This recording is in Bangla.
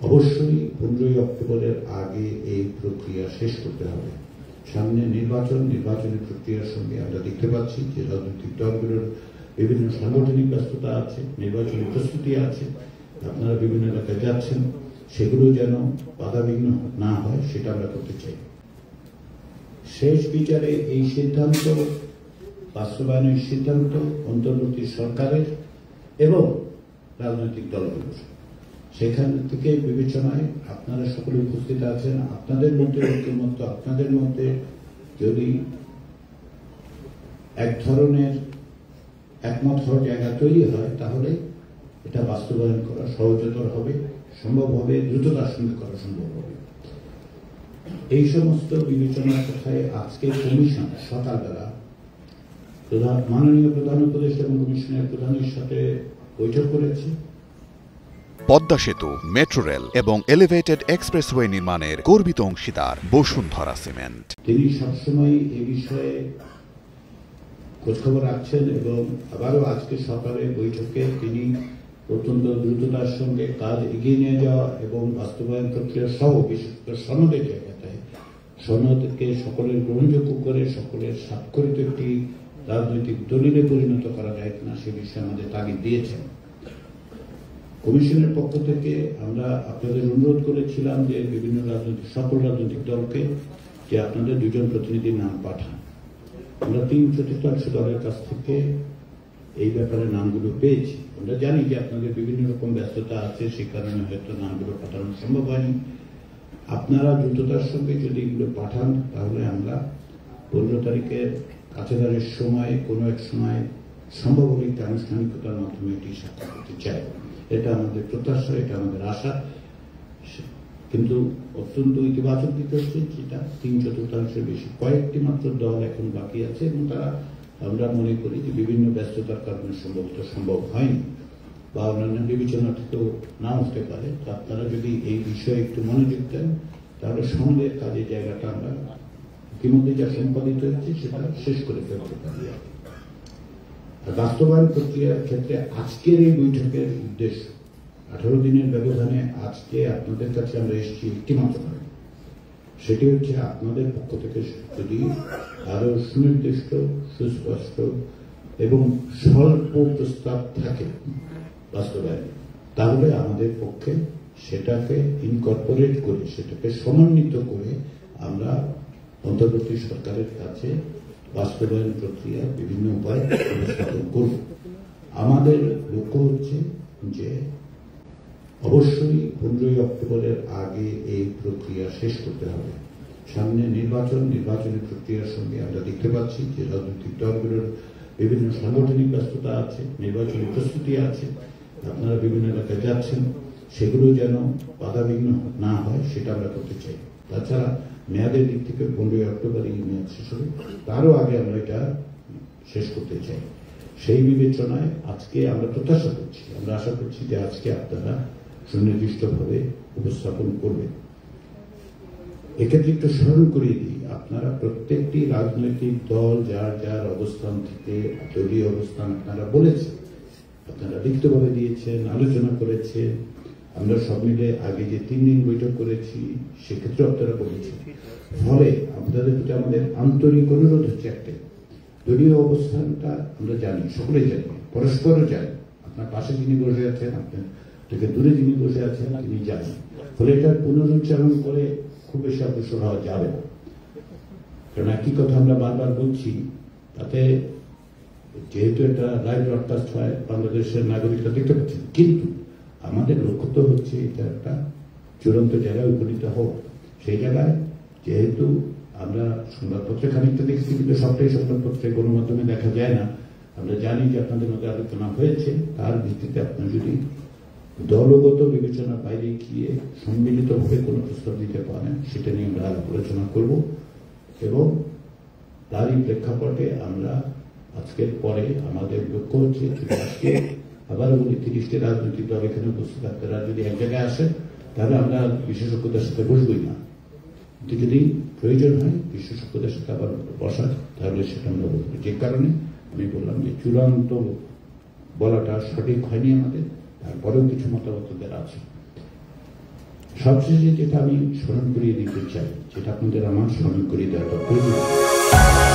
অবশ্যই 15ই অক্টোবরের আগে এই প্রক্রিয়া শেষ করতে হবে। সামনে নির্বাচনী প্রক্রিয়ার সঙ্গে আমরা দেখতে পাচ্ছি যে রাজনৈতিক দলগুলোর বিভিন্ন সাংগঠনিক ব্যস্ততা আছে, নির্বাচনী প্রস্তুতি আছে, আপনারা বিভিন্ন এলাকায় যাচ্ছেন, সেগুলো যেন বাধাবিঘ্ন না হয় সেটা আমরা করতে চাই। শেষ বিচারে এই সিদ্ধান্ত বাস্তবায়নের সিদ্ধান্ত অন্তর্বর্তী সরকারের এবং রাজনৈতিক দলগুলোর। সেখান থেকে বিবেচনায় আপনারা সকলে উপস্থিত আছেন, আপনাদের মধ্যে ঐক্যমত্য, আপনাদের মধ্যে যদি এক ধরনের একমত হওয়ার জায়গা তৈরি হয় তাহলে এটা বাস্তবায়ন করা সহজতর হবে, সম্ভব হবে, দ্রুততার সঙ্গে করা সম্ভব হবে। এই সমস্ত বিবেচনার কথায় আজকে কমিশন সকালবেলা মাননীয় প্রধান উপদেষ্টা এবং কমিশনের প্রধানের সাথে বৈঠক করেছে। পদ্মা সেতু, মেট্রো রেল এবং এলিভেটেড এক্সপ্রেসওয়ে নির্মাণের গর্বিত অংশীদার বসুন্ধরা সিমেন্ট। তিনি সবসময় এ বিষয়ে খোঁজখবর রাখছেন এবং আবারও আজকে সকালে বৈঠকে তিনি অত্যন্ত দ্রুততার সঙ্গে কাজ এগিয়ে নিয়ে যাওয়া এবং বাস্তবায়ন প্রক্রিয়া সহ বিশেষ করে সনদের জায়গাটায় সনদকে সকলের গ্রহণযোগ্য করে সকলের স্বাক্ষরিত একটি রাজনৈতিক দলিলে পরিণত করা যায় কিনা সে বিষয়ে আমাদের তাগিদ দিয়েছেন। কমিশনের পক্ষ থেকে আমরা আপনাদের অনুরোধ করেছিলাম যে বিভিন্ন সকল রাজনৈতিক দলকে যে আপনাদের 2 জন প্রতিনিধির নাম পাঠান। আমরা 3/4 দলের কাছ থেকে এই ব্যাপারে নামগুলো পেয়েছি। আমরা জানি যে আপনাদের বিভিন্ন রকম ব্যস্ততা আছে, সে কারণে হয়তো নামগুলো পাঠানো সম্ভব হয়নি। আপনারা দ্রুততার সঙ্গে যদি এগুলো পাঠান তাহলে আমরা 15 তারিখের কাছাকাছি সময় কোনো এক সময় সম্ভব হলে একটি আনুষ্ঠানিকতার মাধ্যমে এটি সাক্ষাৎ করতে চাই। এটা আমাদের প্রত্যাশা, এটা আমাদের আশা। কিন্তু অত্যন্ত ইতিবাচক দিক হচ্ছে যেটা 3/4 বেশি কয়েকটি মাত্র দল এখন বাকি আছে এবং তারা আমরা মনে করি যে বিভিন্ন ব্যস্ততার কারণে সম্ভবত সম্ভব হয়নি বা অন্যান্য বিবেচনা থেকেও না হতে পারে। তো আপনারা যদি এই বিষয়ে একটু মনোযোগ দেন তাহলে সমাজের কাজের জায়গাটা আমরা ইতিমধ্যে যা সম্পাদিত হয়েছে সেটা শেষ করে ফেলতে পারি। বাস্তবায়ন প্রক্রিয়ার ক্ষেত্রে আজকের এই বৈঠকের উদ্দেশ্য 18 দিনের ব্যবধানে আজকে আপনাদের কাছে আমরা এসেছি একটি মাত্র নয়, সেটি হচ্ছে আপনাদের পক্ষ থেকে যদি আরো সুনির্দিষ্ট, সুস্পষ্ট এবং স্বল্প প্রস্তাব থাকে বাস্তবায়ন, তাহলে আমাদের পক্ষে সেটাকে ইনকর্পোরেট করে সেটাকে সমন্বিত করে আমরা অন্তর্বর্তী সরকারের কাছে বাস্তবায়ন প্রক্রিয়া বিভিন্ন উপায় উপস্থাপন করব। আমাদের লক্ষ্য হচ্ছে যে অবশ্যই 15ই অক্টোবরের আগে এই প্রক্রিয়া শেষ করতে হবে। সামনে নির্বাচনী প্রক্রিয়ার সঙ্গে আমরা দেখতে পাচ্ছি যে রাজনৈতিক দলগুলোর বিভিন্ন সাংগঠনিক ব্যস্ততা আছে, নির্বাচনী প্রস্তুতি আছে, আপনারা বিভিন্ন এলাকায় যাচ্ছেন, সেগুলো যেন বাধাবিঘ্ন না হয় সেটা আমরা করতে চাই। তাছাড়া মেয়াদের দিক থেকে 15ই অক্টোবর এই মেয়াদ শেষ হবে, তারও আগে আমরা এটা শেষ করতে চাই। সেই বিবেচনায় আজকে আমরা প্রত্যাশা করছি, আমরা আশা করছি যে আজকে আপনারা সুনির্দিষ্টভাবে উপস্থাপন করবেন। এক্ষেত্রে একটু স্মরণ করিয়ে দিই, আপনারা প্রত্যেকটি রাজনৈতিক দল যার যার অবস্থান থেকে দলীয় অবস্থান আপনারা বলেছেন, আপনারা লিখিতভাবে দিয়েছেন, আলোচনা করেছেন। আমরা সব মিলে আগে যে 3 দিন বৈঠক করেছি সেক্ষেত্রে আপনারা বলেছেন। ফলে আপনাদের প্রতি আমাদের আন্তরিক অনুরোধ হচ্ছে একটাই, দলীয় অবস্থানটা আমরা জানি, সকলেই জানি, পরস্পরও জানি। আপনার পাশে যিনি বসে আছেন, আপনার থেকে দূরে যিনি বসে আছেন তিনি জানেন। ফলে এটা পুনরুচ্চারণ করে খুব বেশি অগ্রসর হওয়া যাবে না, কারণ একই কথা আমরা বারবার বলছি। তাতে যেহেতু এটা লাইভ ব্রডকাস্ট হয়, বাংলাদেশের নাগরিকরা দেখতে পাচ্ছেন, কিন্তু আমাদের লক্ষ্য তো হচ্ছে এটা একটা চূড়ান্ত জায়গায় উপনীত হোক। সেই জায়গায় যেহেতু আমরা সংবাদপত্রে খানিকটা দেখছি, কিন্তু সবটাই সংবাদপত্রে গণমাধ্যমে দেখা যায় না। আমরা জানি যে আপনাদের মধ্যে আলোচনা হয়েছে, তার ভিত্তিতে আপনার যদি দলগত বিবেচনার বাইরে গিয়ে সম্মিলিতভাবে কোনো প্রস্তাব দিতে পারেন সেটা নিয়ে আমরা আলোচনা করব এবং তারই প্রেক্ষাপটে আমরা আজকের পরে আমাদের লক্ষ্য হচ্ছে আজকে আবার বলি 30টি রাজনৈতিক দল এখানে উপস্থিত, আপনারা যদি এক জায়গায় আসেন তাহলে আমরা বিশেষজ্ঞদের সাথে বসবই না, কিন্তু যদি প্রয়োজন হয় বিশেষজ্ঞদের সাথে আবার বসার তাহলে সেটা আমরা বলবো। যে কারণে আমি বললাম যে চূড়ান্ত বলাটা সঠিক হয়নি আমাদের, তারপরেও কিছু মতামতদের আছে। সবশেষে যেটা আমি স্মরণ করিয়ে দিতে চাই, যেটা আপনাদের আমার স্মরণ করিয়ে দেওয়াটা প্রয়োজন।